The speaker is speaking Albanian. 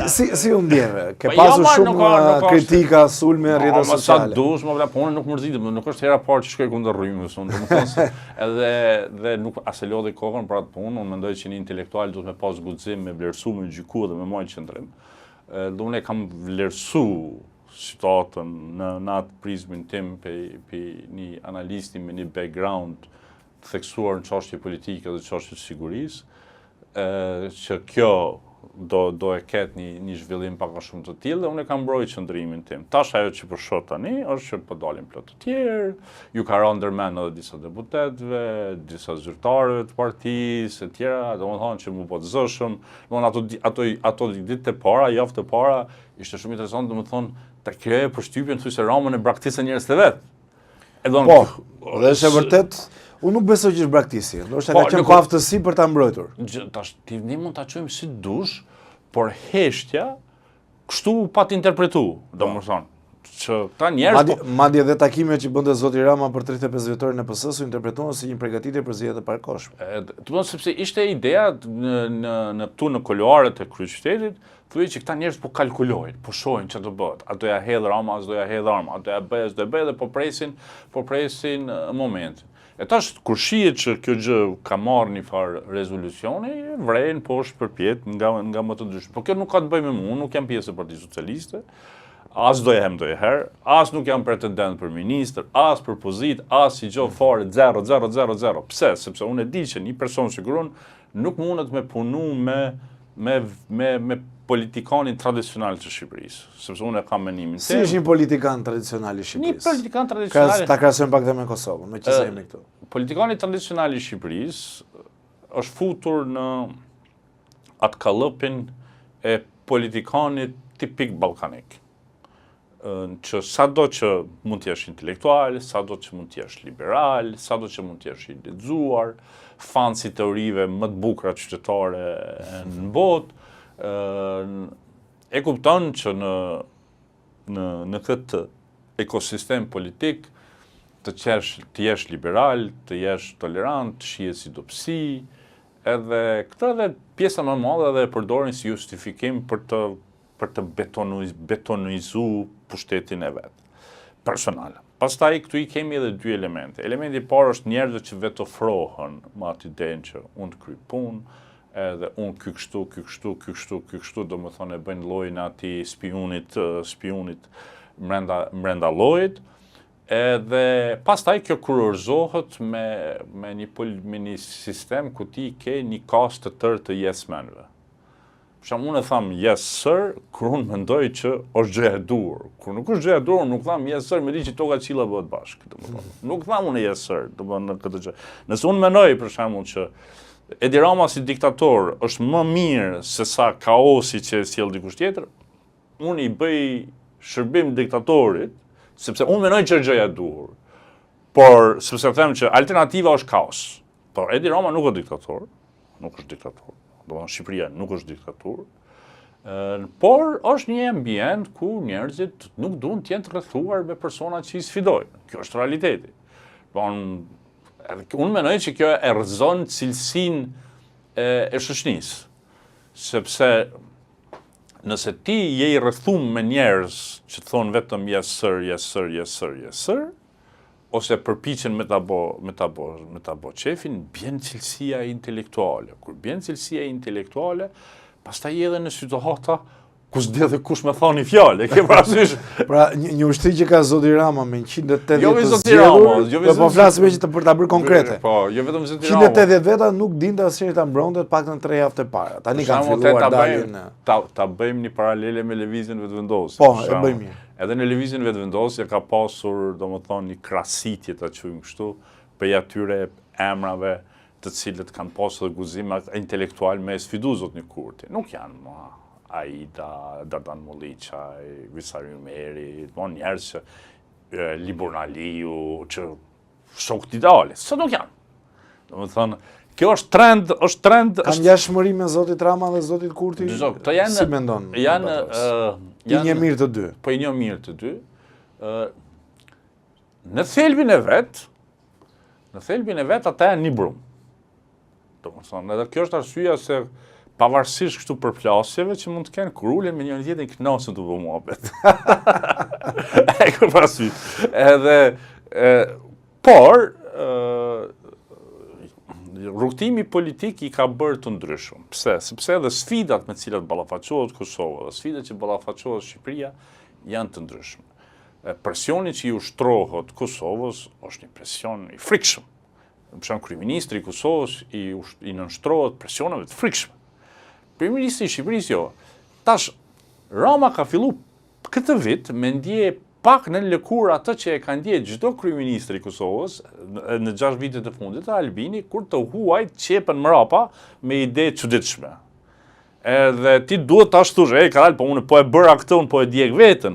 Si u ndjeve? Ke pasur shumë kritika, sulme, rrjete sociale. Sa dush, më vla, po unë nuk mërzitem, nuk është hera parë që shkoj kundër rrymës, unë domethënë se edhe nuk as e lodhi kokën për atë punë, unë mendoj që një intelektual duhet me pas guxim, me vlerësu, me gjyku dhe me marrë qëndrim. Dhe unë e kam vlerësu situatën në atë prizmin tim për një analisti me një background të theksuar në çështje politike dhe çështje sigurisë, që kjo do e ketë një zhvillim pak më shumë të tillë dhe unë e kam mbrojtur qëndrimin tim. Tash ajo që po shoh tani është që po dalin plot të tjerë, ju ka rënë ndërmend edhe disa deputetëve, disa zyrtarëve të partisë, e tjera, domethënë që mu po të zëshëm, domethënë ato ditë të para, javë të para, ishte shumë interesant domethënë ta krijoje përshtypjen thuaj se Ramën e braktisën njerëz të vet. Po, dhe është e vërtet. Unë nuk besoj që është braktisi, ndoshta ka qenë pa aftësi për ta mbrojtur. Tash ne mund ta çojmë si dush, por heshtja kështu pa të interpretuar, domethënë që ta njerëz madje edhe takimet që bënte zoti Rama për 35 vjetorin e PS-së u interpretohen si një përgatitje për zgjedhjet e parakohshme. Domethënë sepse ishte ideja në kuluaret e kryeqytetit, thuaj që këta njerëz po kalkulojnë, po shohin çfarë do bëhet. A do ja hedh Rama, as do ja hedh Rama, a do ja bëj, as do bëj dhe po presin momentin. E tash, kur shihet që kjo gjë ka marrë një farë rezolucioni, vrejnë poshtë përpjet nga më të ndryshme. Po kjo nuk ka të bëjë me mua, unë nuk jam pjesë e Partisë Socialiste, as do jem ndonjëherë, as nuk jam pretendent për ministër, as për pozitë, as si gjë fare 0. Pse? Sepse unë e di që një person siguron nuk mundet me punu me politikanin tradicional të Shqipërisë, sepse unë e kam menimin. Si është një politikan tradicional i Shqipërisë? Një politikan tradicional. Ta krahasojmë pak dhe me Kosovën, me që se jemi këtu. Politikani tradicional i Shqipërisë është futur në atë kallëpin e politikanit tipik ballkanik. Që sado që mund të jesh intelektual, sado që mund të jesh liberal, sado që mund të jesh i lexuar, fan si teorive më të bukura qytetare në botë, e kupton që në këtë ekosistem politik të jesh liberal, të jesh tolerant, të shihet si dobësi, edhe këtë edhe pjesa më e madhe edhe e përdorin si justifikim për të betonizu pushtetin e vet, personal. Pastaj këtu i kemi edhe dy elemente. Elementi i parë është njerëzit që vetë ofrohen me atë idenë që unë të kryj punë, edhe unë ky kështu, domethënë e bëjnë llojin ati spionit brenda llojit. Edhe pastaj kjo kurorzohet me një sistem ku ti ke një kastë të tërë të yes menve. Për shembull, unë e tham yes sir, kur unë mendoj që është gjëja e dur. Kur nuk është gjëja e dur, nuk tham yes sir, me di që toka qilla bëhet bashkë, domethënë. Nuk tham unë yes sir, domethënë në këtë gjë. Nëse unë mendoj për shembull që Edi Rama si diktator është më mirë se sa kaosi që e sjell dikush tjetër, unë i bëj shërbim diktatorit, sepse unë mendoj që është gjëja e dur. Por sepse them që alternativa është kaos. Por Edi Rama nuk është diktator, domethënë Shqipëria nuk është diktaturë, por është një ambient ku njerëzit nuk duan të jenë të rrethuar me persona që i sfidojnë. Kjo është realiteti. Unë mendoj që kjo e rrëzon cilësinë e shoqënisë, sepse nëse ti je i rrethuar me njerëz që thonë vetëm yes sir, ose përpiqen me ta bë çefin, bjen cilësia intelektuale. Kur bjen cilësia intelektuale, pastaj edhe në situata ku s'di dhe kush me thoni fjalë, e ke parasysh? Pra, një ushtri që ka zoti Rama me 180 të zgjedhur, po flasim që për ta bërë konkrete. Po, jo vetëm zoti Rama. 180 veta nuk dinte asnjëri ta mbronte paktën 3 javë të para. Tani kanë filluar dalin. Ta bëjmë një paralele me lëvizjen vetvendosje. Po, e bëjmë mirë. Edhe në lëvizjen vetvendosje ka pasur, domethënë, një krasitje ta quajmë kështu, për atyre emrave të cilët kanë pasur guzim intelektual me sfiduar zotin Kurti. Nuk janë Aida, Dardan Molliçaj, Visari Umeri, njerëz që Libor Naliu, që shokët ideale, sa nuk janë. Domethënë, kjo është trend. Kanë ngjashmëri me zotit Rama dhe zotit Kurti? Si mendon? I një mirë të dy. Po i një mirë të dy. Në thelbin e vet, ata janë një brumë. Domethënë, edhe kjo është arsyeja se pavarësisht kështu përplasjeve që mund të kenë kur ulen me njëri tjetrin kënaqur të bëjmë muhabet. E ke parasysh. Por rrugtimi politik I ka bërë të ndryshëm. Pse? Sepse edhe sfidat me të cilat ballafaqohet Kosova dhe sfidat që ballafaqohet Shqipëria janë të ndryshme. Presioni që I ushtrohet Kosovës është një presion I frikshëm. Për shembull, kryeministri I Kosovës I nënshtrohet presioneve të frikshme. Kryeministri I Shqipërisë jo. Tash Rama ka fillu këtë vit me ndje pak në lëkurë atë që e ka ndje çdo kryeministri I Kosovës në 6 vitet e fundit, Albini, kur të huajt qepen mrapa me ide të çuditshme. Edhe ti duhet ta shtush, ka dalë, po unë po e bëra këtë, unë po e djeg veten.